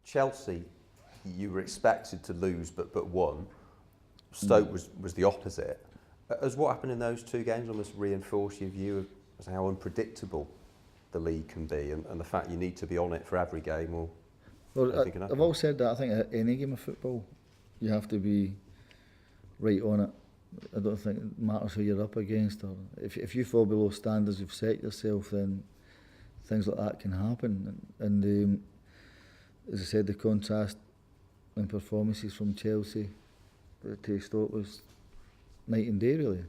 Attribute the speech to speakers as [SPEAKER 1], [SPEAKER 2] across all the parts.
[SPEAKER 1] Chelsea, you were expected to lose but won. Stoke was the opposite. Has what happened in those two games almost reinforced your view of how unpredictable the league can be, and the fact you need to be on it for every game?
[SPEAKER 2] I've always said that. I think any game of football, you have to be right on it. I don't think it matters who you're up against, or if you fall below standards you've set yourself, then things like that can happen. And as I said, the contrast in performances from Chelsea to Stoke was night and day, really.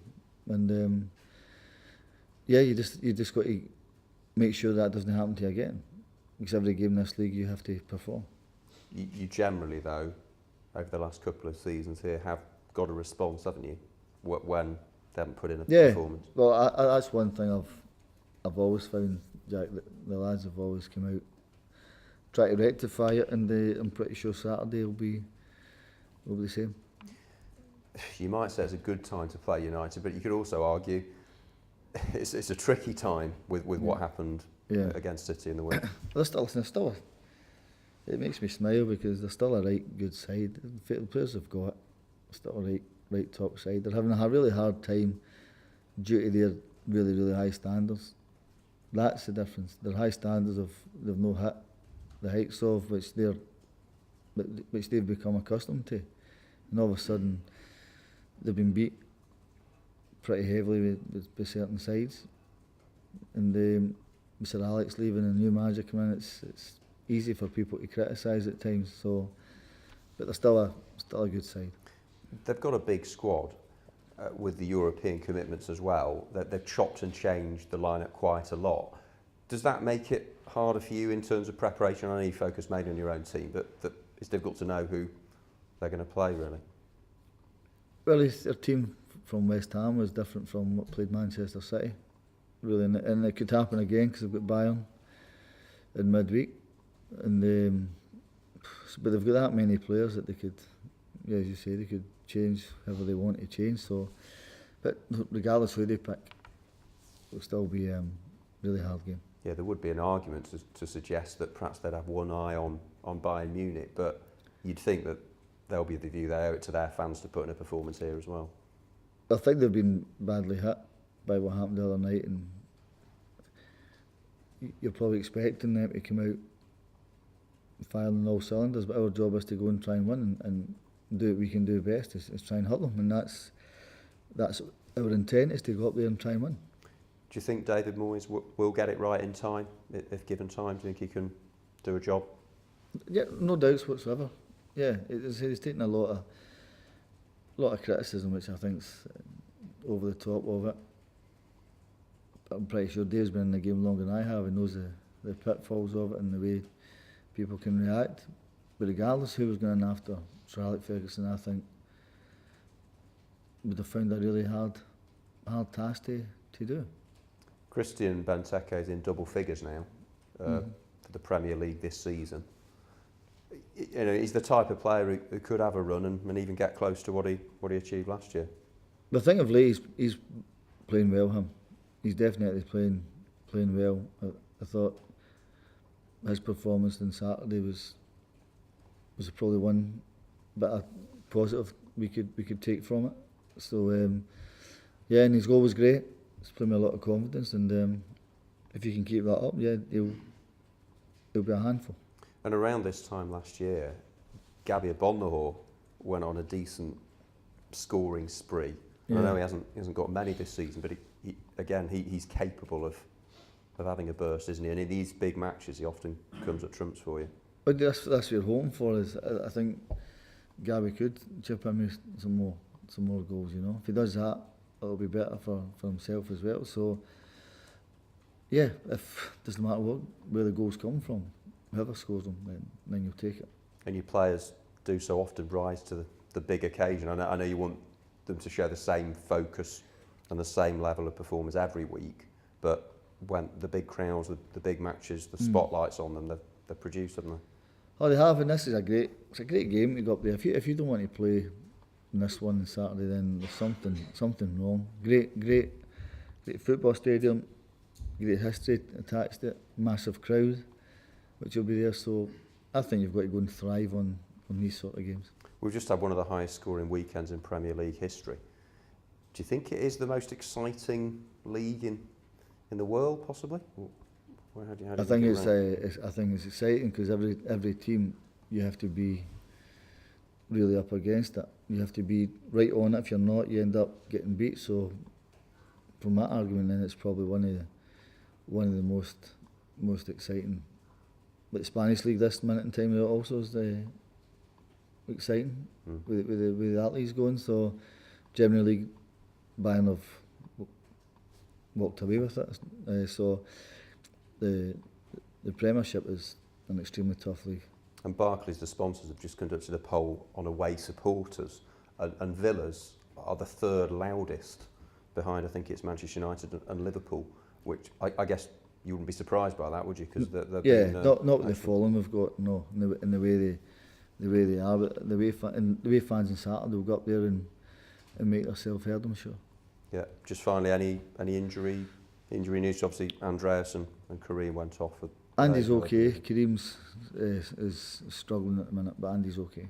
[SPEAKER 2] And you just got to make sure that doesn't happen to you again, because every game in this league you have to perform.
[SPEAKER 1] You generally, though, over the last couple of seasons here, have got a response, haven't you, when they haven't put in a performance?
[SPEAKER 2] Well, that's one thing I've always found, Jack, that the lads have always come out, try to rectify it, and I'm pretty sure Saturday will be the same.
[SPEAKER 1] You might say it's a good time to play United, but you could also argue it's a tricky time with what happened against City in the week.
[SPEAKER 2] It makes me smile because they're still a right good side. The players have got still a right top side. They're having a really hard time due to their really, really high standards. That's the difference. Their high standards they've no hit the heights of which they've become accustomed to, and all of a sudden they've been beat pretty heavily with certain sides. And Mr. Alex leaving and new manager coming in, it's easy for people to criticise at times. So, but they're still a good side.
[SPEAKER 1] They've got a big squad with the European commitments as well. They've chopped and changed the lineup quite a lot. Does that make it harder for you in terms of preparation? I know you focus mainly on your own team, but it's difficult to know who they're going to play, really.
[SPEAKER 2] Well, their team from West Ham was different from what played Manchester City, really, and it could happen again because they've got Bayern in midweek, and but they've got that many players that they could, as you say, they could change however they want to change. So, but regardless who they pick, it'll still be a really hard game.
[SPEAKER 1] Yeah, there would be an argument to suggest that perhaps they'd have one eye on Bayern Munich, but you'd think that they'll be the view they owe it to their fans to put in a performance here as well.
[SPEAKER 2] I think they've been badly hit by what happened the other night, and you're probably expecting them to come out firing on all cylinders, but our job is to go and try and win and do what we can do best, is try and hurt them, and that's our intent, is to go up there and try and win.
[SPEAKER 1] Do you think David Moyes will get it right in time, if given time? Do you think he can do a job?
[SPEAKER 2] Yeah, no doubts whatsoever. Yeah, he's taken a lot of criticism, which I think's over the top of it. But I'm pretty sure Dave's been in the game longer than I have and knows the pitfalls of it and the way people can react. But regardless who was going after Sir Alex Ferguson, I think would have found a really hard task to do.
[SPEAKER 1] Christian Benteke is in double figures now for the Premier League this season. You know, he's the type of player who could have a run and even get close to what he achieved last year.
[SPEAKER 2] The thing of late, he's playing well. He's definitely playing well. I thought his performance on Saturday was probably one bit of positive we could take from it. So and his goal was great. It's playing with a lot of confidence, and if you can keep that up, he'll be a handful.
[SPEAKER 1] And around this time last year, Gabby Bonnehour went on a decent scoring spree. Yeah. I know he hasn't got many this season, but he's capable of having a burst, isn't he? And in these big matches, he often comes at trumps for you.
[SPEAKER 2] But that's what you're hoping for. Is I think Gabby could chip in with some more goals. You know, if he does that, it'll be better for himself as well. So yeah, if doesn't matter where the goals come from, whoever scores them, then you'll take it.
[SPEAKER 1] And your players do so often rise to the big occasion. I know you want them to show the same focus and the same level of performance every week, but when the big crowds, the big matches, the spotlight's on them, they've produced, haven't they?
[SPEAKER 2] Oh, they have, and this is a great game to go up there. If you don't want to play in this one on Saturday, then there's something wrong. Great football stadium, great history attached to it, massive crowd, which will be there. So I think you've got to go and thrive on these sort of games.
[SPEAKER 1] We've just had one of the highest scoring weekends in Premier League history. Do you think it is the most exciting league in the world, possibly?
[SPEAKER 2] I think it's exciting because every team you have to be really up against it. You have to be right on it. If you're not, you end up getting beat. So, from that argument, then it's probably one of the most exciting. But the Spanish league this minute in time also is exciting with the athletes going. So, generally, Bayern have walked away with it. So, the Premiership is an extremely tough league. And
[SPEAKER 1] Barclays, the sponsors, have just conducted a poll on away supporters, and Villa's are the third loudest behind, I think it's Manchester United and Liverpool, which I guess you wouldn't be surprised by that, would you? Because
[SPEAKER 2] not with the following we've got, no, in the way they are, but the way fans on Saturday will go up there and make themselves heard, I'm sure.
[SPEAKER 1] Yeah. Just finally, any injury news? Obviously, Andreas and Kareem went off.
[SPEAKER 2] Andy's okay. Kareem's is struggling at the minute, but Andy's okay.